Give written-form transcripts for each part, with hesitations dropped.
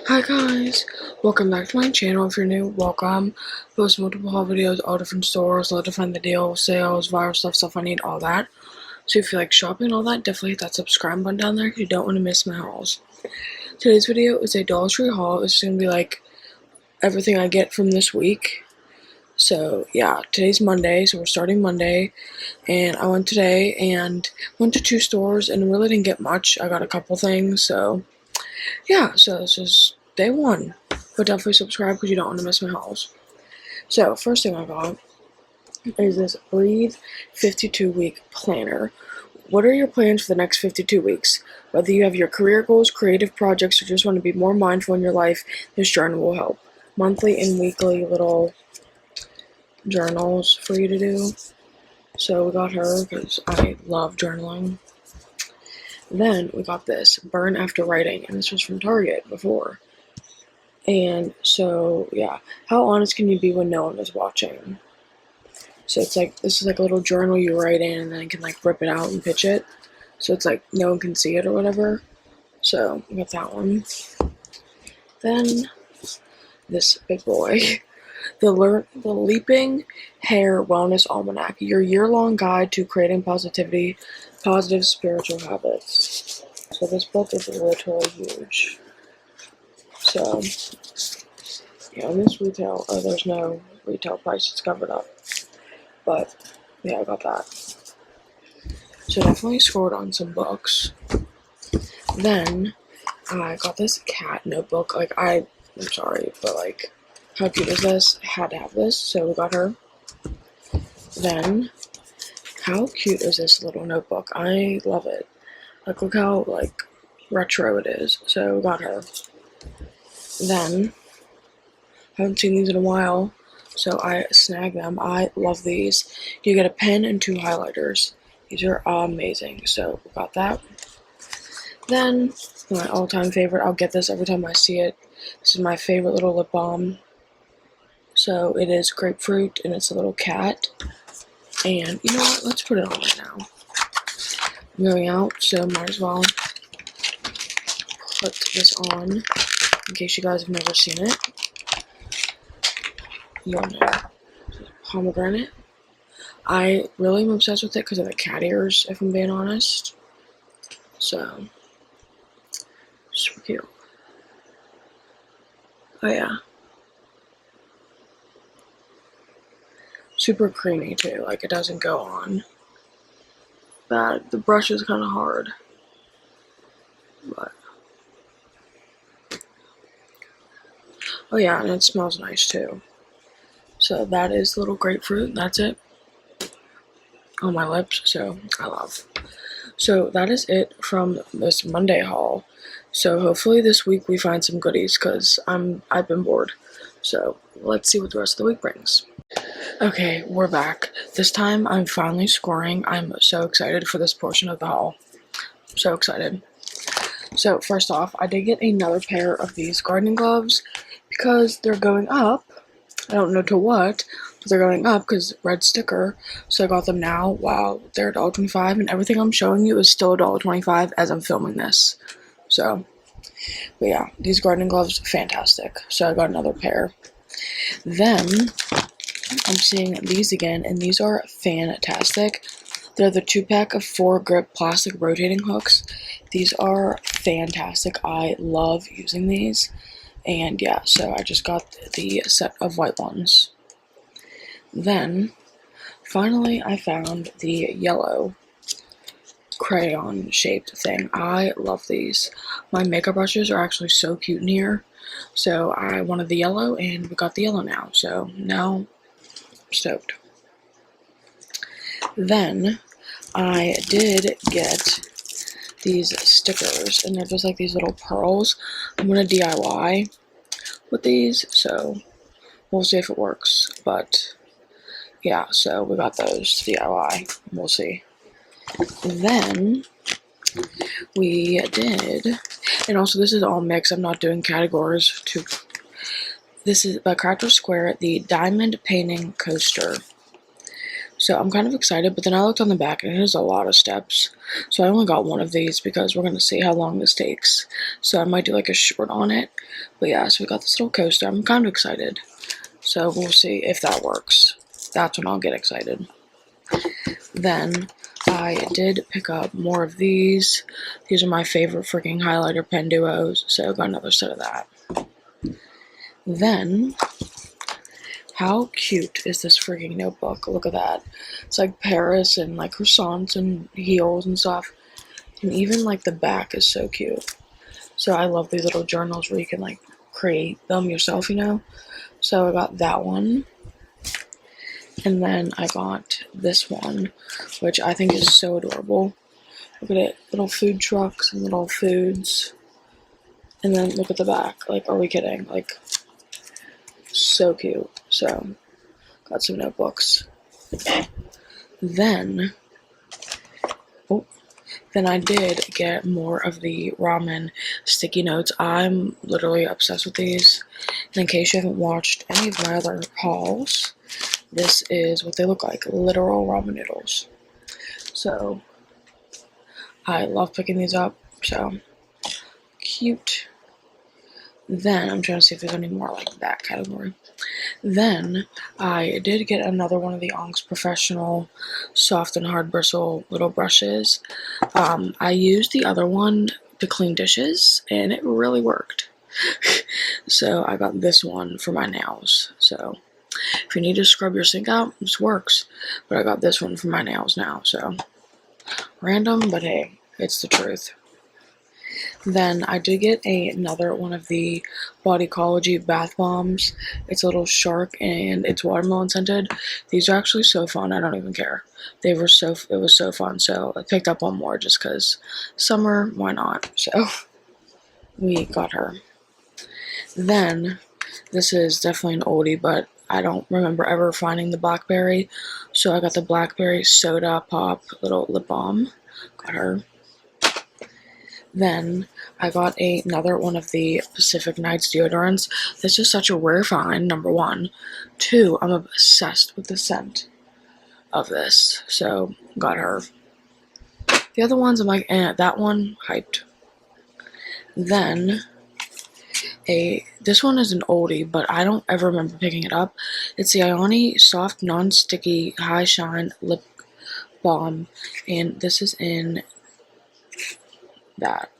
Hi guys, welcome back to my channel. If you're new, welcome. Post multiple haul videos, all different stores, love to find the deal, sales, viral stuff I need, all that. So if you like shopping and all that, definitely hit that subscribe button down there because you don't want to miss my hauls. Today's video is a Dollar Tree haul. It's going to be like everything I get from this week. So yeah, today's Monday, so we're starting Monday, and I went today and went to 2 stores and really didn't get much. I got a couple things, so yeah, so this is day 1. But definitely subscribe because you don't want to miss my hauls. So first thing I got is this Breathe 52-week planner. What are your plans for the next 52 weeks? Whether you have your career goals, creative projects, or just want to be more mindful in your life, this journal will help. Monthly and weekly little journals for you to do. So we got her because I love journaling. Then we got this, Burn After Writing, and this was from Target before. And so, yeah, how honest can you be when no one is watching? So it's like, this is like a little journal you write in and then you can like rip it out and pitch it. So it's like no one can see it or whatever. So we got that one. Then this big boy, the Leaping Hair Wellness Almanac, your year-long guide to creating positive spiritual habits. So this book is literally huge. So, yeah, in this retail, there's no retail price, it's covered up. But, yeah, I got that. So definitely scored on some books. Then, I got this cat notebook. Like, I'm sorry, but, like, how cute is this? I had to have this, so we got her. Then, how cute is this little notebook? I love it. Like, look how, like, retro it is. So we got her. Then, haven't seen these in a while, so I snagged them. I love these. You get a pen and 2 highlighters. These are amazing, so we got that. Then, my all-time favorite, I'll get this every time I see it. This is my favorite little lip balm. So it is grapefruit, and it's a little cat. And you know what? Let's put it on right now. I'm going out, so might as well put this on in case you guys have never seen it. You all know. Pomegranate. I really am obsessed with it because of the cat ears, if I'm being honest. So, super cute. Oh yeah. Super creamy too, like it doesn't go on bad. The brush is kind of hard, but oh yeah, and it smells nice too. So that is little grapefruit. That's it on my lips. So I love. So that is it from this Monday haul. So hopefully this week we find some goodies because I've been bored. So let's see what the rest of the week brings. Okay, we're back. This time I'm finally scoring. I'm so excited for this portion of the haul. So excited. So first off, I did get another pair of these gardening gloves because they're going up. I don't know to what, but they're going up because red sticker. So I got them now. Wow, they're $1.25, and everything I'm showing you is still $1.25 as I'm filming this. So, but yeah, these gardening gloves, fantastic. So I got another pair. Then I'm seeing these again, and these are fantastic. They're the 2-pack of 4 grip plastic rotating hooks. These are fantastic. I love using these. And yeah, so I just got the set of white ones. Then, finally, I found the yellow crayon shaped thing. I love these. My makeup brushes are actually so cute in here. So I wanted the yellow, and we got the yellow now. So now, I'm stoked. Then, I did get these stickers, and they're just like these little pearls. I'm gonna DIY with these, so we'll see if it works. But yeah, so we got those DIY. We'll see. Then we did, and also this is all mixed. I'm not doing categories. This is by Crafter Square, the diamond painting coaster. So I'm kind of excited, but then I looked on the back and it has a lot of steps. So I only got one of these because we're going to see how long this takes. So I might do like a short on it. But yeah, so we got this little coaster. I'm kind of excited. So we'll see if that works. That's when I'll get excited. Then I did pick up more of these. These are my favorite freaking highlighter pen duos. So I got another set of that. Then, how cute is this freaking notebook? Look at that. It's like Paris and like croissants and heels and stuff. And even like the back is so cute. So I love these little journals where you can like create them yourself, you know? So I got that one. And then I got this one, which I think is so adorable. Look at it. Little food trucks and little foods. And then look at the back. Like, are we kidding? Like, so cute. So, got some notebooks. Then I did get more of the ramen sticky notes. I'm literally obsessed with these. And in case you haven't watched any of my other hauls, this is what they look like. Literal ramen noodles. So, I love picking these up. So, cute. Then, I'm trying to see if there's any more like that category. Then, I did get another one of the Ong's Professional soft and hard bristle little brushes. I used the other one to clean dishes, and it really worked. So, I got this one for my nails. So, if you need to scrub your sink out, this works. But I got this one for my nails now, so. Random, but hey, it's the truth. Then I did get another one of the Bodycology bath bombs. It's a little shark and it's watermelon scented. These are actually so fun. I don't even care. It was so fun. So I picked up one more just because summer, why not? So we got her. Then this is definitely an oldie, but I don't remember ever finding the blackberry. So I got the blackberry soda pop little lip balm. Got her. Then I got another one of the Pacific Nights deodorants. This is such a rare find, number one. Two, I'm obsessed with the scent of this, so got her. The other ones, I'm like, that one, hyped. Then, this one is an oldie, but I don't ever remember picking it up. It's the Ioni Soft Non-Sticky High Shine Lip Balm, and this is in that.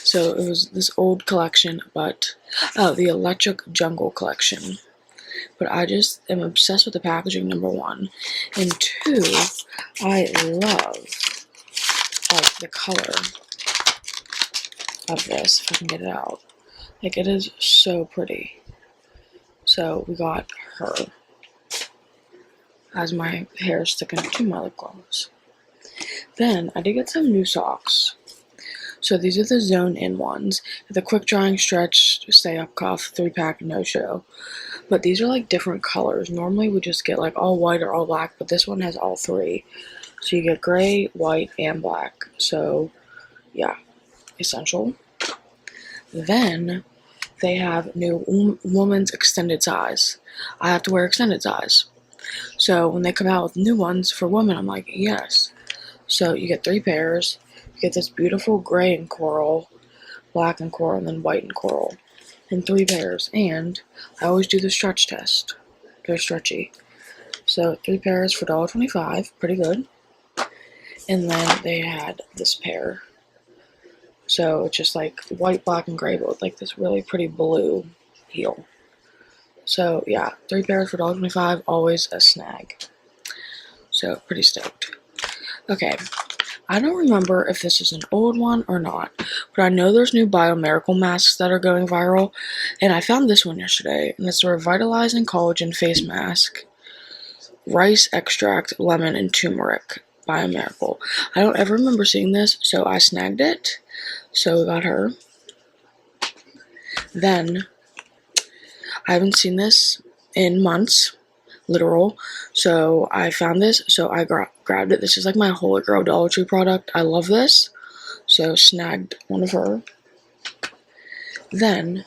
So it was this old collection, but the Electric Jungle collection. But I just am obsessed with the packaging, number one. And two, I love like the color of this, if I can get it out. Like, it is so pretty. So we got her as my hair is sticking to my lip gloss. Then I did get some new socks. So these are the Zone In ones. The quick drying stretch, stay up cuff, 3-pack, no show. But these are like different colors. Normally we just get like all white or all black, but this one has all three. So you get gray, white, and black. So yeah, essential. Then they have new woman's extended size. I have to wear extended size. So when they come out with new ones for women, I'm like, yes. So you get 3 pairs. You get this beautiful gray and coral, black and coral, and then white and coral. And 3 pairs. And I always do the stretch test. They're stretchy. So 3 pairs for $1.25. Pretty good. And then they had this pair. So it's just like white, black, and gray, but with like this really pretty blue heel. So yeah, 3 pairs for $1.25. Always a snag. So pretty stoked. Okay. I don't remember if this is an old one or not, but I know there's new Biomiracle masks that are going viral, and I found this one yesterday, and it's a Revitalizing Collagen Face Mask, Rice Extract, Lemon, and Turmeric Biomiracle. I don't ever remember seeing this, so I snagged it, so we got her. Then, I haven't seen this in months. Literal. So I found this, so I grabbed it. This is like my Holy Grail Dollar Tree product. I love this. So snagged one of her. Then,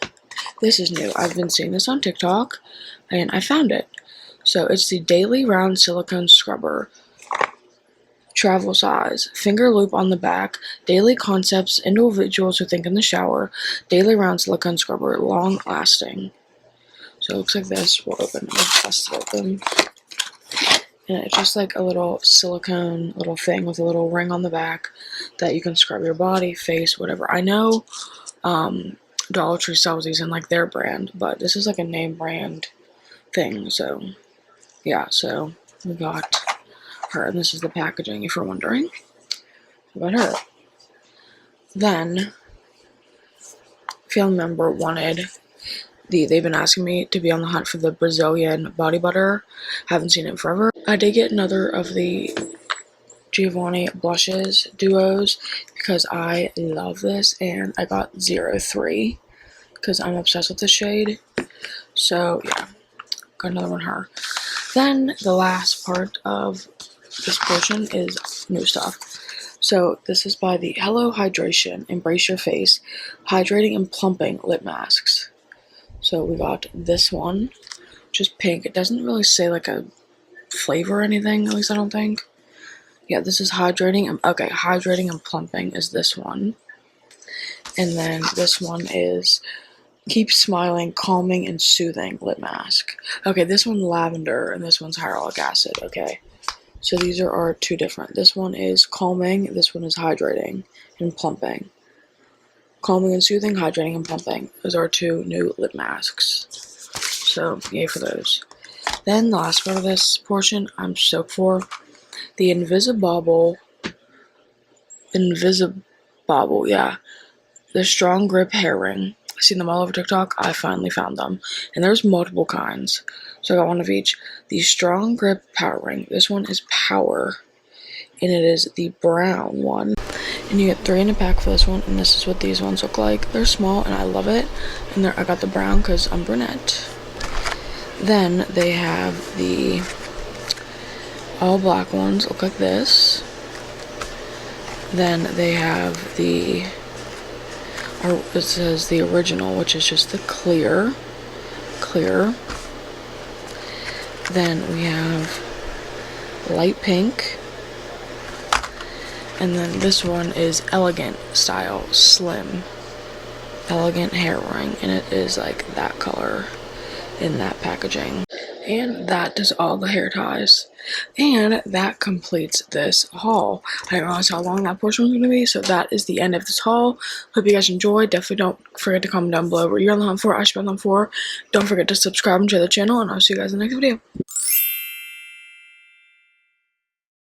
this is new. I've been seeing this on TikTok, and I found it. So it's the Daily Round Silicone Scrubber. Travel size. Finger loop on the back. Daily concepts. Individuals who think in the shower. Daily Round Silicone Scrubber. Long lasting. So it looks like this. We'll open it. We'll bust it open. And it's just like a little silicone little thing with a little ring on the back that you can scrub your body, face, whatever. I know Dollar Tree sells these in like their brand, but this is like a name brand thing. So yeah, so we got her, and this is the packaging if you're wondering about her. Then family member wanted they've been asking me to be on the hunt for the Brazilian body butter. Haven't seen it in forever. I did get another of the Giovanni blushes duos because I love this, and I got 03 because I'm obsessed with this shade. So yeah, got another one her. Then the last part of this portion is new stuff. So this is by the Hello Hydration Embrace Your Face Hydrating and Plumping Lip Masks. So we got this one, just pink. It doesn't really say like a flavor or anything, at least I don't think. Yeah, this is hydrating. Okay, hydrating and plumping is this one. And then this one is Keep Smiling, Calming and Soothing Lip Mask. Okay, this one's lavender and this one's hyaluronic acid. Okay, so these are two different. This one is calming, this one is hydrating and plumping. Calming and soothing, hydrating and plumping. Those are two new lip masks. So yay for those. Then the last part of this portion I'm stoked for. The Invisibobble, yeah. The Strong Grip Hair Ring. I've seen them all over TikTok. I finally found them. And there's multiple kinds. So I got one of each. The Strong Grip Power Ring. This one is Power. And it is the brown one. And you get 3 in a pack for this one. And this is what these ones look like. They're small and I love it. And I got the brown because I'm brunette. Then they have the all black ones. Look like this. Then they have it says the original, which is just the clear. Then we have light pink. And then this one is elegant style, slim, elegant hair ring. And it is like that color in that packaging. And that does all the hair ties. And that completes this haul. I didn't realize how long that portion was going to be, so that is the end of this haul. Hope you guys enjoyed. Definitely don't forget to comment down below what you're on the hunt for, I should be on the hunt for. Don't forget to subscribe and share the channel, and I'll see you guys in the next video.